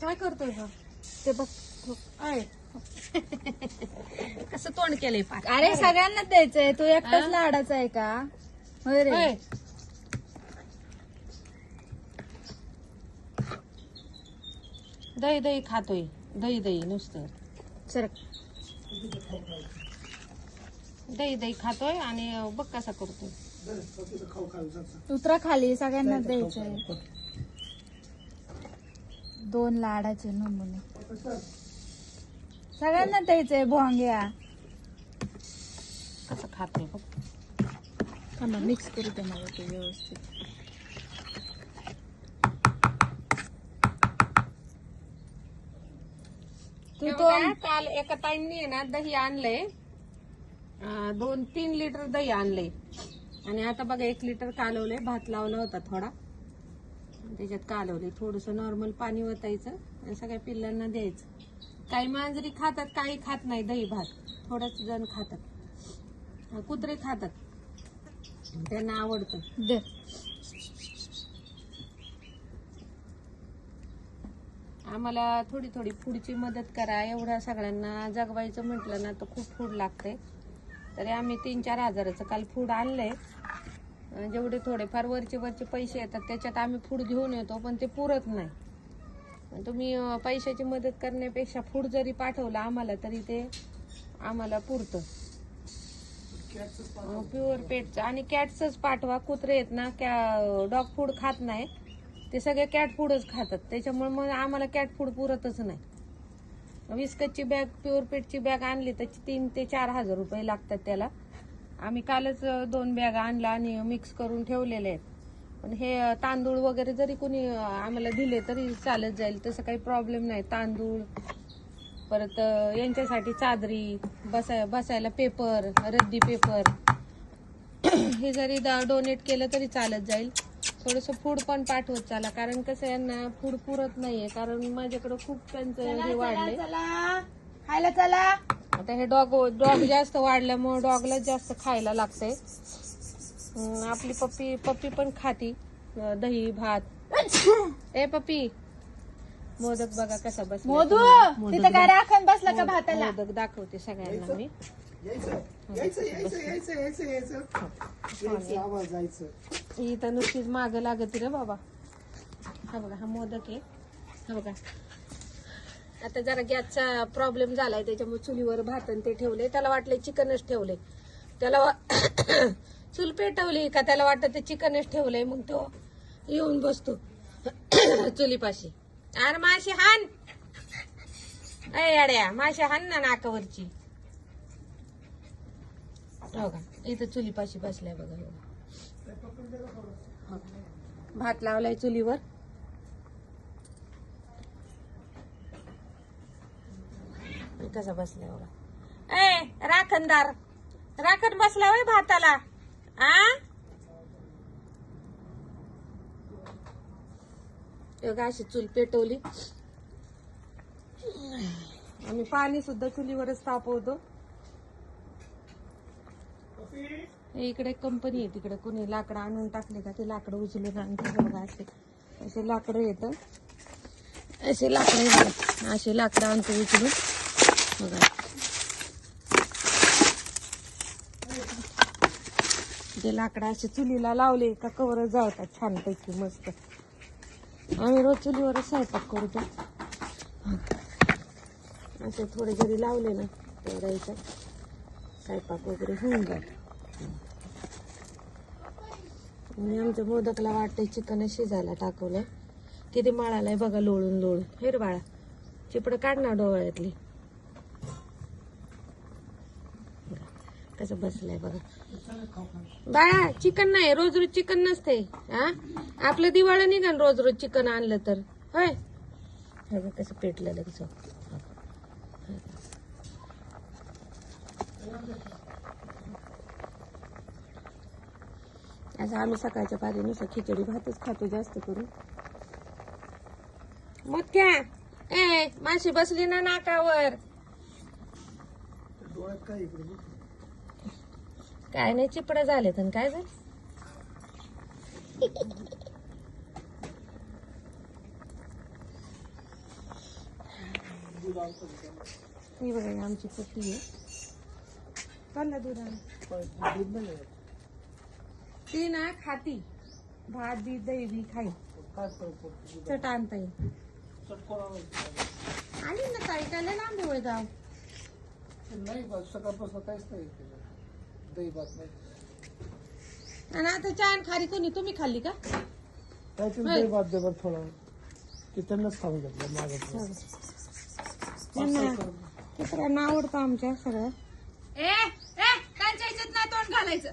काय करतोय हा? ते बघ आहे कसं तोंड केलंय पाक. अरे सगळ्यांना द्यायचंय, तू एकटाच लाडाचा आहे का? होय रे. होय. दही दही खातोय, दही दही नुसतं सर दही दही खातोय आणि बघ कसा करतोय. उतरा खाली, सगळ्यांना द्यायचंय. 2 लाडाचे नमुने सगळ्यांना द्यायचंय. भोंग्या कसं खातोय बघ. मिक्स करू दे मला ते व्यवस्थित. तू तो काल एका ताईंनी आहे ना दही आणलंय, 2-3 लिटर दही आणलंय आणि आता बघा 1 लिटर कालवलंय. भात लावला होता थोडा, त्याच्यात कालवले. थोडस नॉर्मल पाणी ओतायचं आणि सगळ्या पिल्लांना द्यायचं. काही मांजरी खातात, काही खात नाही दही भात. थोडंच जण खातात, कुत्रे खातात, त्यांना आवडतं. दे. आम्हाला थोडी थोडी फूडची मदत करा. एवढ्या सगळ्यांना जगवायचं म्हटलं ना तर खूप फूड लागते. तरी आम्ही 3-4 हजाराचं काल फूड आणलंय. जेवढे थोडेफार वरचे पैसे येतात त्याच्यात आम्ही फूड घेऊन येतो, पण ते पुरत नाही. तुम्ही पैशाची मदत करण्यापेक्षा फूड जरी पाठवलं आम्हाला तरी ते आम्हाला पुरतं. प्युअर पेटचं आणि कॅटचंच पाठवा. कुत्रे आहेत ना डॉग फूड खात नाही, ते सगळे कॅट फूडच खातात. त्याच्यामुळे मग आम्हाला कॅट फूड पुरतच नाही. विस्कटची बॅग, प्युअर पेटची बॅग आणली त्याची 3 ते 4 हजार रुपये लागतात त्याला. आम्ही कालच 2 बॅग आणला आणि मिक्स करून ठेवलेले आहेत. पण हे तांदूळ वगैरे जरी कोणी आम्हाला दिले तरी चालत जाईल, तसं काही प्रॉब्लेम नाही. तांदूळ, परत यांच्यासाठी चादरी, बसायला पेपर, रद्दी पेपर, हे जरी डोनेट केलं तरी चालत जाईल. थोडस फूड पण पाठवत चला, कारण कसं यांना फूड पुरत नाहीये. कारण माझ्याकडे खूप त्यांचं हे वाढलंय. खायला चला. आता हे डॉग जास्त वाढल्यामुळे डॉगला जास्त खायला लागतंय. आपली पप्पी पण खाती दही भात. ए पप्पी, मोदक बघा कसा बसला. मोदू तिथं काय राखण बसला का भाताला? मोदक दाखवते सगळ्यांना मी. इथं नुसतीच माग लागत रे बाबा. हा बघा, हा मोदक आहे. हा बघा, आता जरा गॅसचा प्रॉब्लेम झालाय त्याच्यामुळे चुलीवर भात ते ठेवले. त्याला वाटलं चिकनच ठेवले, त्याला चूल पेटवली का त्याला वाटतं ते चिकनच ठेवलंय. मग तो येऊन बसतो चुलीपाशी. अरे माशी हान, अय अड्या माशी हान ना नाकावरची. हो का, इथं चुलीपाशी बसलाय बघा. भात लावलाय चुलीवर. कसा बसलाय बघा. ए राखणदार, राखण बसला होय भाताला. अशी चूल पेटवली. आम्ही पाणी सुद्धा चुलीवरच तापवतो. इकडे कंपनी आहे, तिकडे कोणी लाकडं आणून टाकले का ते लाकडं उचलून आणतात बघा. असे लाकडं येतं, असे लाकडं आणतो उचलून बघा. ते लाकडं असे चुलीला लावले का कवर जाळतात छानपैकी मस्त. आम्ही रोज चुलीवरच स्वयंपाक करतो. असे थोडे जरी लावले ना तेवढा इथं स्वयंपाक वगैरे होऊन जात. आणि आमच्या मोदकला वाटतंय चिकन शिजायला टाकवलंय. किती मळालाय बघा लोळून. हे रे बाळा, चिपड काढ ना डोळ्यातली. कसं बसलाय बघा. बाळा चिकन नाही, रोज चिकन नसते. आपलं दिवाळी निघाल रोज चिकन आणलं तर. होय, कसं पेटलेलं कसं. असं आम्ही सकाळच्या पारीनुसार खिचडी भातच खातो जास्त करून. मग क्या ए माशी बसली ना नाकावर. काय नाही, चिपड झाले तर काय झालं. ही बघा ही आमची कुट्टी आहे. चाललं दूध आण. ती ना खाती भात बी दही बी खाई चट आणता येईल. आली ना ताई काय लय लांब होय जाव. नाही सकाळपासून काहीच नाही दही भात नाही. आणि आता चहा खारी कोणी तुम्ही खाल्ली का? काहीतरी दही भात दे बरं थोडं ते त्यांनाच खाऊन घेतलं माझं. चित्रांना आवडतं आमच्या सगळं. ए ए त्यांच्या ह्याच्यात नाही तोंड घालायचं.